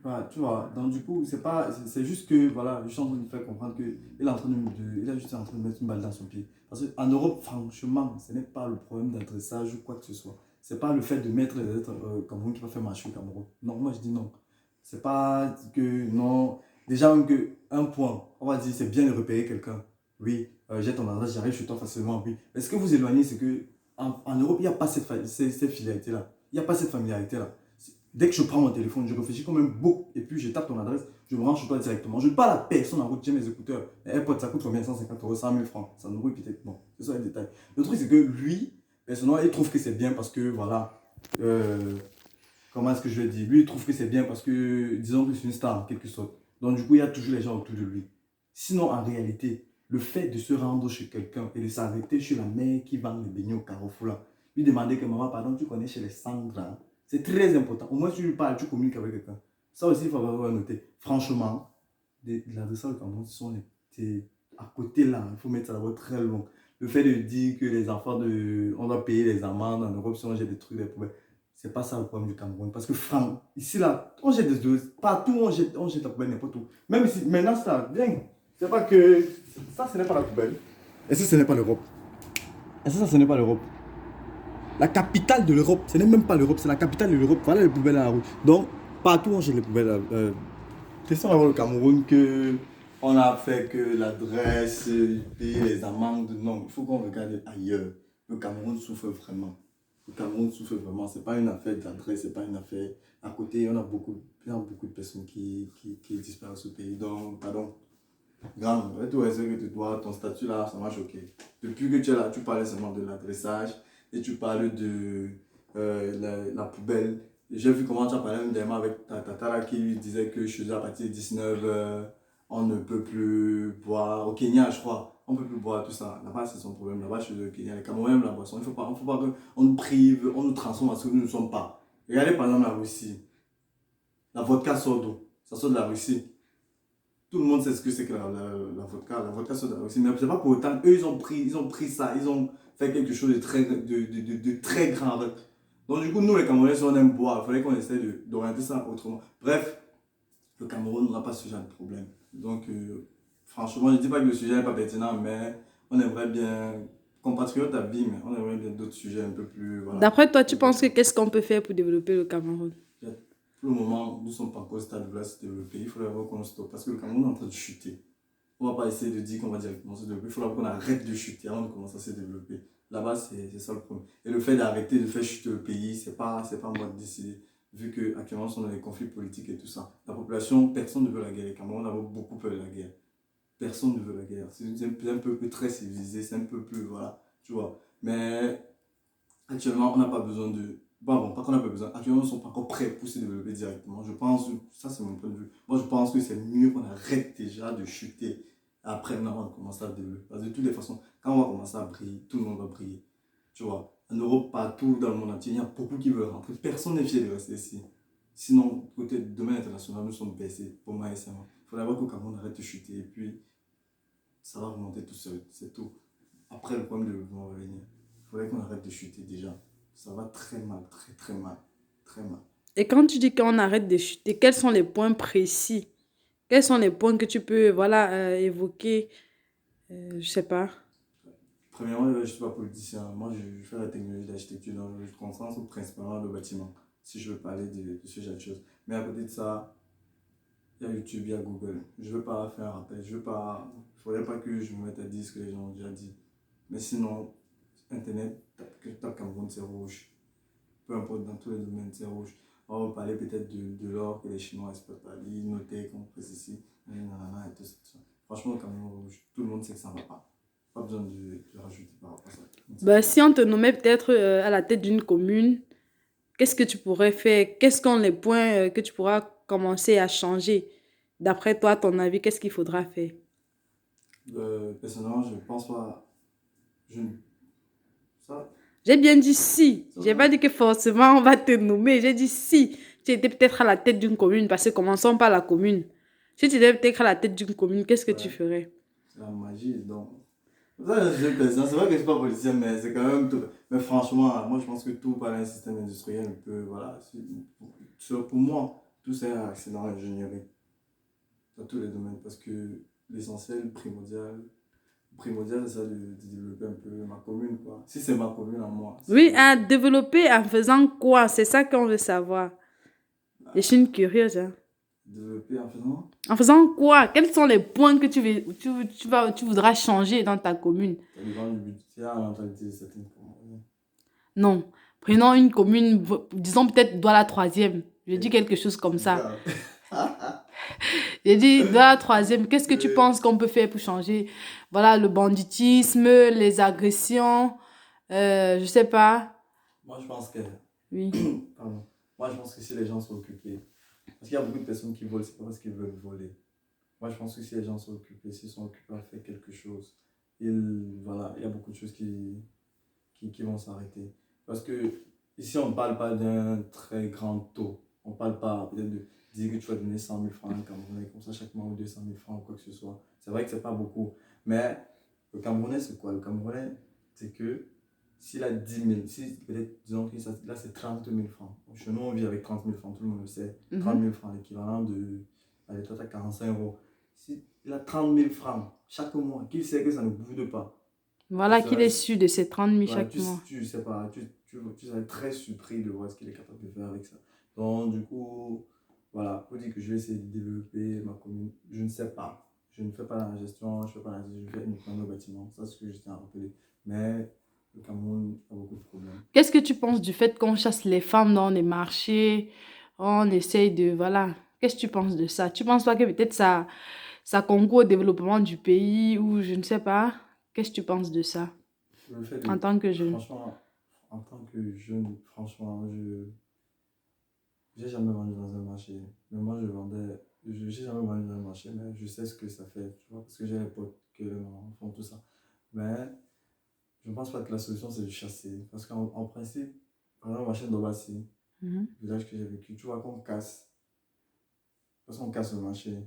Voilà, tu vois, donc du coup, c'est pas, c'est juste que, voilà, je suis en train de lui faire comprendre qu'il est en train il est juste en train de mettre une balle dans son pied. Parce qu'en Europe, franchement, ce n'est pas le problème d'adressage ou quoi que ce soit. C'est pas le fait de mettre les êtres Cameroun qui va faire marcher le Cameroun. Non, moi je dis non. C'est pas que, non. Déjà, même que, un point, on va dire, c'est bien de repérer quelqu'un. Oui, j'ai ton adresse, j'arrive chez toi facilement, oui. Mais ce que vous éloignez, c'est que, en Europe, il n'y a pas cette filialité-là. Il n'y a pas cette familiarité-là. Dès que je prends mon téléphone, je réfléchis quand même beaucoup et puis je tape ton adresse, je me rends chez toi directement. Je ne parle à personne en route, j'ai mes écouteurs. Les AirPods, ça coûte combien? 150 euros, 100 000 francs. Ça nous brûle peut-être. Bon, c'est ça le détail. Le truc, c'est que lui, personnellement, il trouve que c'est bien parce que, voilà, euh, comment est-ce que je vais dire? Lui, il trouve que c'est bien parce que, disons que c'est une star en quelque sorte. Donc, du coup, il y a toujours les gens autour de lui. Sinon, en réalité, le fait de se rendre chez quelqu'un et de s'arrêter chez la mère qui vend les beignets au Carrefour là, lui demander que maman, pardon, tu connais chez les Sandra. C'est très important. Au moins, tu lui parles, tu communiques avec quelqu'un. Ça aussi, il faut avoir noté. Franchement, l'adressage au Cameroun, à côté là, il faut mettre ça d'abord très long. Le fait de dire que les enfants on doit payer les amendes en Europe si on jette des trucs, des poubelles, c'est pas ça le problème du Cameroun. Parce que franc, ici là, on jette des choses, partout on jette la poubelle n'importe où. Même ici, maintenant ça, bien. C'est pas que ça, ce n'est pas la poubelle. Et ça, ce n'est pas l'Europe. Et ça, ce n'est pas l'Europe. La capitale de l'Europe, ce n'est même pas l'Europe, c'est la capitale de l'Europe. Voilà les poubelles à la rue. Donc, partout on jette les poubelles. Question d'avoir le Cameroun que on a fait que l'adresse, payer les amendes. Non, il faut qu'on regarde ailleurs. Le Cameroun souffre vraiment. Le Cameroun souffre vraiment. C'est pas une affaire d'adresse, c'est pas une affaire. À côté, il y a beaucoup de personnes qui disparaissent au pays. Donc, pardon. Grand, avec tout respect que tu dois, ton statut là, ça m'a choqué. Depuis que tu es là, tu parlais seulement de l'adressage et tu parles de la poubelle. J'ai vu comment tu as parlé dernièrement avec ta tata là qui lui disait que chez eux à partir de 19 on ne peut plus boire. Au Kenya, je crois, on ne peut plus boire tout ça. Là-bas, c'est son problème. Là-bas, chez eux au Kenya, les Camerounais aiment la boisson. Il ne faut pas qu'on nous prive, on nous transforme à ce que nous ne sommes pas. Regardez par exemple la Russie. La vodka sort d'où? Ça sort de la Russie. Tout le monde sait ce que c'est que la vodka. La vodka sort de la Russie. Mais c'est pas pour autant. Eux, ils ont pris ça. Ils ont fait quelque chose de très grand avec. Donc, du coup, nous, les Camerounais, si on aime boire, il fallait qu'on essaie d'orienter ça autrement. Bref, le Cameroun n'a pas ce genre de problème. Donc, franchement, je ne dis pas que le sujet n'est pas pertinent, mais on aimerait bien, compatriotes à vie, mais on aimerait bien d'autres sujets un peu plus, voilà, D'après toi, tu penses que importants. qu'est-ce qu'on peut faire pour développer le Cameroun? Pour le moment, nous ne sommes pas encore au stade de là, se développer. Il faudrait voir qu'on stoppe parce que le Cameroun est en train de chuter. On ne va pas essayer de dire qu'on va directement se développer. Il faudra qu'on arrête de chuter avant de commencer à se développer. Là-bas, c'est ça le problème. Et le fait d'arrêter de faire chuter le pays, c'est pas moi de décider. Vu qu'actuellement, on sont dans les conflits politiques et tout ça. La population, personne ne veut la guerre. Les Cameroun a beaucoup peur de la guerre. Personne ne veut la guerre. C'est un peuple très civilisé, c'est un peu plus, voilà, tu vois. Mais actuellement, on n'a pas besoin de. Bon, pas qu'on n'a pas besoin. Actuellement, ils ne sont pas encore prêts pour se développer directement. Je pense, ça c'est mon point de vue. Moi, je pense que c'est mieux qu'on arrête déjà de chuter. Après, on va commencer à développer. Parce que de toutes les façons, quand on va commencer à briller, tout le monde va briller. Tu vois, en Europe, partout dans le monde entier, il y a beaucoup qui veulent rentrer. Personne n'est fier de rester ici. Sinon, côté domaine international, nous sommes baissés pour moi et ça. Il faut d'abord qu'au Cameroun arrête de chuter et puis ça va remonter tout seul. C'est tout. Après, le problème de développement va venir. Il faudrait qu'on arrête de chuter déjà. Ça va très mal, très très mal. Très mal. Et quand tu dis qu'on arrête de chuter, quels sont les points précis? Quels sont les points que tu peux, voilà, évoquer? Je sais pas. Premièrement, je ne suis pas politicien. Moi, je fais la technologie d'architecture, donc je concentre principalement le bâtiment, si je veux parler de ce genre de choses. Mais à côté de ça, il y a YouTube, il y a Google. Je ne veux pas faire un rappel. Je veux pas. Il ne faudrait pas que je me mette à dire ce que les gens ont déjà dit. Mais sinon, Internet, tape Cameroun, c'est rouge. Peu importe, dans tous les domaines, c'est rouge. On va parler peut-être de l'or que les Chinois exploitent. Ils notaient qu'on fait ceci, nanana, et tout ça, tout ça. Franchement, le Cameroun rouge, tout le monde sait que ça ne va pas. Pas besoin de rajouter par rapport à ça. Ben, si on te nommait peut-être à la tête d'une commune, qu'est-ce que tu pourrais faire? Quels sont les points que tu pourras commencer à changer? D'après toi, à ton avis, qu'est-ce qu'il faudra faire? Personnellement, je ne pense pas. Je, ça, J'ai bien dit si. ça, J'ai pas dit que forcément on va te nommer. J'ai dit si. Tu étais peut-être à la tête d'une commune, parce que commençons par la commune. Si tu étais peut-être à la tête d'une commune, qu'est-ce que tu ouais, ferais? c'est la magie. Donc, ça, je suis président. C'est vrai que je ne suis pas politicien, mais c'est quand même tout. Mais franchement, moi, je pense que tout par un système industriel peut, voilà, pour moi, tout ça, c'est dans l'ingénierie, dans tous les domaines, parce que l'essentiel, primordial, c'est ça de développer un peu ma commune, quoi. Si c'est ma commune à moi, si Oui, c'est à développer en faisant quoi? C'est ça qu'on veut savoir. Je suis une curieuse, hein. développer en faisant, En faisant quoi? Quels sont les points que tu voudras changer dans ta commune? ça dépend du budget, à la mentalité de certaines communes. Non. Prenons une commune, disons peut-être Douala troisième. Je dis quelque chose comme ça. Grave. J'ai dit Douala troisième, qu'est-ce que tu Euh, penses qu'on peut faire pour changer? Voilà, le banditisme, les agressions, je sais pas. Moi, je pense que, Oui. pardon, moi, je pense que si les gens sont occupés, parce qu'il y a beaucoup de personnes qui volent, c'est pas parce qu'ils veulent voler. Moi, je pense que si les gens sont occupés, s'ils sont occupés à faire quelque chose, voilà, il y a beaucoup de choses qui vont s'arrêter. Parce que ici, on ne parle pas d'un très grand taux. On ne parle pas peut-être de dire que tu vas donner 100 000 francs à un Camerounais comme ça chaque mois ou 200 000 francs ou quoi que ce soit. C'est vrai que ce n'est pas beaucoup. Mais le Camerounais, c'est quoi? Le Camerounais, c'est que s'il a 10 000, si peut-être, disons que là, c'est 30 000 francs. Chez nous, on vit avec 30 000 francs, tout le monde le sait. 30 000 francs, l'équivalent de, allez, toi, tu as 45 euros. S'il a 30 000 francs chaque mois, qu'il sait que ça ne bouge pas, tu Voilà qu'il est seras, sûr de ses 30 000 ouais, chaque mois. tu sais pas, tu serais très surpris de voir ce qu'il est capable de faire avec ça. Donc, du coup, voilà, pour dire que je vais essayer de développer ma commune, je ne sais pas. Je ne fais pas la gestion, je fais pas la gestion, je fais uniquement le bâtiment. Ça, c'est ce que je tiens à rappeler. Mais le Cameroun a beaucoup de problèmes. Qu'est-ce que tu penses du fait qu'on chasse les femmes dans les marchés? On essaye de... Voilà. Qu'est-ce que tu penses de ça? Tu penses pas que peut-être ça concourt au développement du pays ou je ne sais pas? Qu'est-ce que tu penses de ça Le fait en de, tant que jeune? franchement, en tant que jeune, franchement, j'ai jamais vendu dans un marché. Mais moi, j'ai jamais vendu dans un marché, mais je sais ce que ça fait, tu vois, parce que j'ai des potes qui font tout ça. Mais je ne pense pas que la solution, c'est de chasser. Parce qu'en principe, par exemple, ma chaîne d'Obassi, Mhm. le village que j'ai vécu, tu vois qu'on casse. Parce qu'on casse le marché,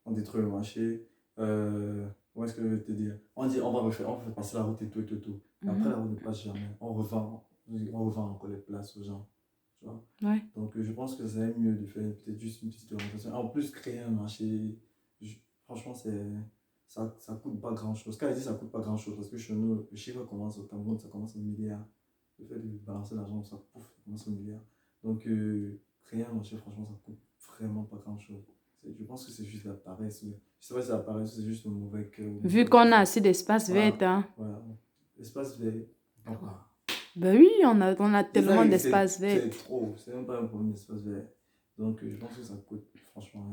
on détruit le marché. Comment est-ce que je vais te dire? On dit, on va faire passer la route et tout et tout, et tout. Et après, Mhm. la route ne passe jamais. On revend encore les places aux gens. Tu vois? Ouais. Donc, je pense que c'est mieux de faire peut-être juste une petite orientation. En plus, créer un marché, franchement, ça coûte pas grand-chose. Quand je dis ça coûte pas grand-chose, parce que chez nous, le chiffre commence au Cameroun, ça commence au milliard. Le fait de balancer l'argent, ça, pouf, ça commence au milliard. Donc, créer un marché, franchement, ça coûte vraiment pas grand-chose. Je pense que c'est juste la paresse. Je sais pas si c'est la paresse, c'est juste le mauvais cœur ou Vu quoi que ce qu'on a soit. assez d'espace vert, Voilà, hein. voilà. L'espace vert, non pas. Ben oui, on a C'est ça, tellement d'espace vert. c'est trop. C'est même pas un problème d'espace vert. Donc, je pense que ça coûte franchement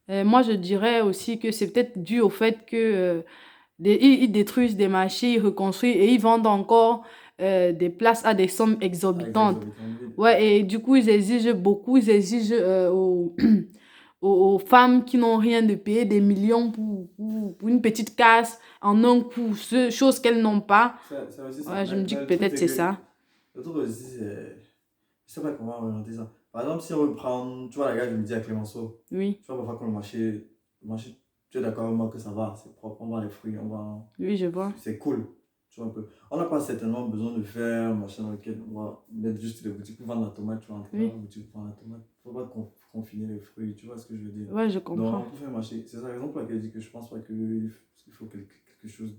rien. Moi, je dirais aussi que c'est peut-être dû au fait que ils détruisent des marchés, ils reconstruisent et ils vendent encore des places à des sommes Avec les exorbitantes. habitants de ville. Ouais, et du coup, ils exigent beaucoup, ils exigent aux femmes qui n'ont rien de payer des millions pour une petite case en un coup, chose qu'elles n'ont pas. C'est aussi ça. Ouais, je me dis Mais que le truc, peut-être c'est c'est que. ça. Le truc aussi, c'est. Je sais pas comment orienter ça. Par exemple, si on veut prendre. Tu vois, la gare du midi à Clémenceau. Oui, Tu vois, parfois, quand le marché, tu es d'accord avec moi que ça va, c'est propre, on vend les fruits, oui, je vois. c'est cool. Tu vois un peu. On n'a pas certainement besoin de faire un machin dans lequel on va mettre juste les boutiques pour vendre la tomate, tu vas entrer dans Oui, la boutique pour vendre la tomate. Faut pas confiner les fruits, tu vois ce que je veux dire. ouais, je comprends. Donc, pour faire un marché, c'est la raison pour laquelle je dis que je pense pas qu'il faut quelque chose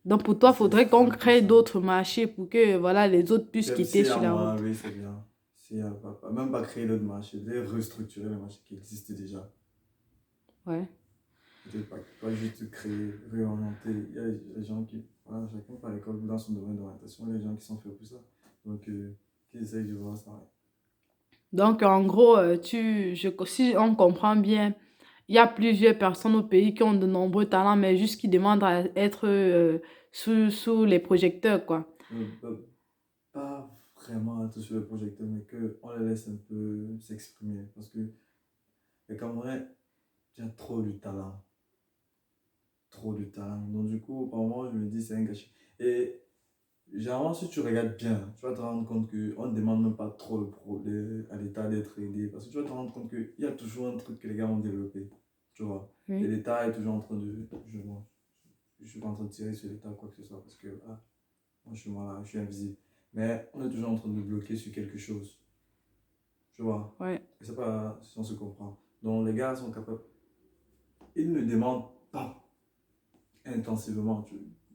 Donc pour toi, il d'assez faudrait qu'on restreint comme crée ça. d'autres marchés pour que voilà, les autres puissent quitter Si à sur la moi, route. oui, c'est bien. Si à même pas créer d'autres marchés, de restructurer les marchés qui existent déjà. Ouais. Peut-être pas juste créer, réorienter. Il y a des gens qui, voilà, chacun par l'école ou dans son domaine d'orientation, il y a des gens qui sont faits pour ça. Donc, qui essayent de voir ça. Donc en gros, si on comprend bien, il y a plusieurs personnes au pays qui ont de nombreux talents, mais juste qui demandent à être sous les projecteurs, quoi. Pas vraiment tout sur le projecteur, mais qu'on les laisse un peu s'exprimer. Parce que les Camerounais, il y a trop de talent. Trop de talent. Donc, du coup, par moment, je me dis, c'est un gâchis. Et généralement, si tu regardes bien, tu vas te rendre compte qu'on ne demande même pas trop à l'État d'être aidé. Parce que tu vas te rendre compte qu'il y a toujours un truc que les gars ont développé. Tu vois. Et Oui. l'État est toujours en train de. Je suis pas en train de tirer sur l'État ou quoi que ce soit. Parce que moi, je suis invisible. Mais on est toujours en train de bloquer sur quelque chose. Tu vois? Ouais. Et c'est pas si on se comprend. Donc les gars sont capables. Ils ne demandent pas intensivement.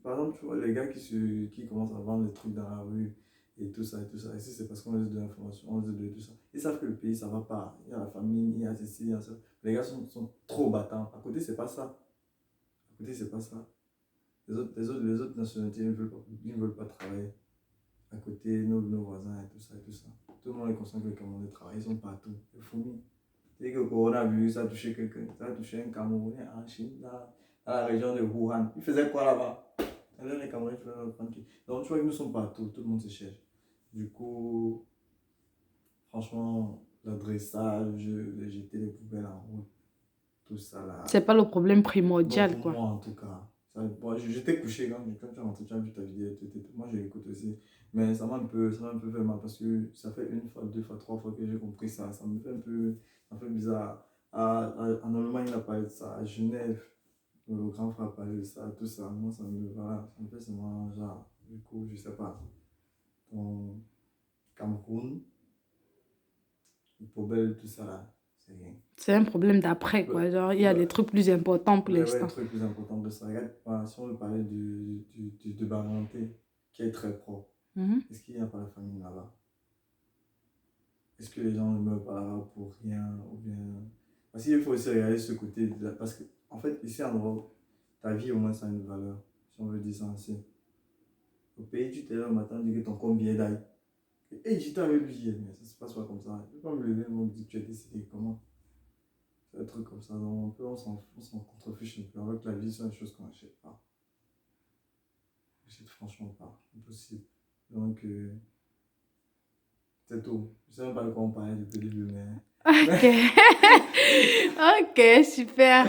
Par exemple, tu vois, les gars qui commencent à vendre des trucs dans la rue et tout ça et tout ça. Et si c'est parce qu'on les donne de l'information, on les donne de tout ça. Ils savent que le pays, ça va pas. Il y a la famille, il y a ceci, il y a ça. Les gars sont trop battants. À côté, c'est pas ça. À côté, c'est pas ça. Les autres nationalités ils ne veulent pas travailler. À côté, nos voisins et tout ça et tout ça. Tout le monde est conscient que les Camerounais travaillent, ils sont partout. Les fourmis. Dès que le coronavirus a touché quelqu'un, ça a touché un Camerounais en Chine, dans la région de Wuhan. Il faisait quoi là-bas? Les Camerounais faisaient leur tranquille. Donc tu vois que nous sommes partout, tout le monde se cherche. Du coup, franchement, l'adressage, jeter les poubelles en route, tout ça là. C'est pas le problème Bon, primordial, pour quoi. moi en tout cas. Bon, j'étais couché quand tu es rentré, tu as vu ta vidéo, moi je l'écoute aussi. Mais ça m'a un peu fait mal parce que ça fait une fois, deux fois, trois fois que j'ai compris ça. Ça me fait un peu, un peu bizarre. En Allemagne, il a parlé de ça. À Genève, le grand frère a parlé de ça, tout ça. Moi, voilà, ça me fait seulement genre, du coup, je sais pas. Donc, Cameroun, les poubelles, tout ça là, c'est rien. C'est un problème d'après, Ouais, quoi. Genre, il y a ouais. des trucs plus importants pour Ouais, l'instant. le truc plus important de ça. Regarde, voilà, si on veut parler de Baranté, qui est très propre, Mhm. est-ce qu'il n'y a pas la famille là-bas? Est-ce que les gens ne meurent pas là-bas pour rien ou bien... Parce qu'il faut aussi regarder ce côté, parce que, en fait, ici en Europe, ta vie au moins ça a une valeur, si on veut dire ça ainsi. Au pays, tu te lèves le matin, tu dis que ton compte vient d'ailleurs. Et j'étais avec lui hier, mais ça se passe pas comme ça. Je ne peux pas me lever et me dire que tu as décidé comment. C'est un truc comme ça. Donc, on s'en contrefiche un peu. Avec la vie, c'est une chose qu'on n'achète pas. C'est franchement pas impossible. Donc, c'est tout. Je sais même pas de quoi on parlait depuis le début, mais... Ok. Ok, super.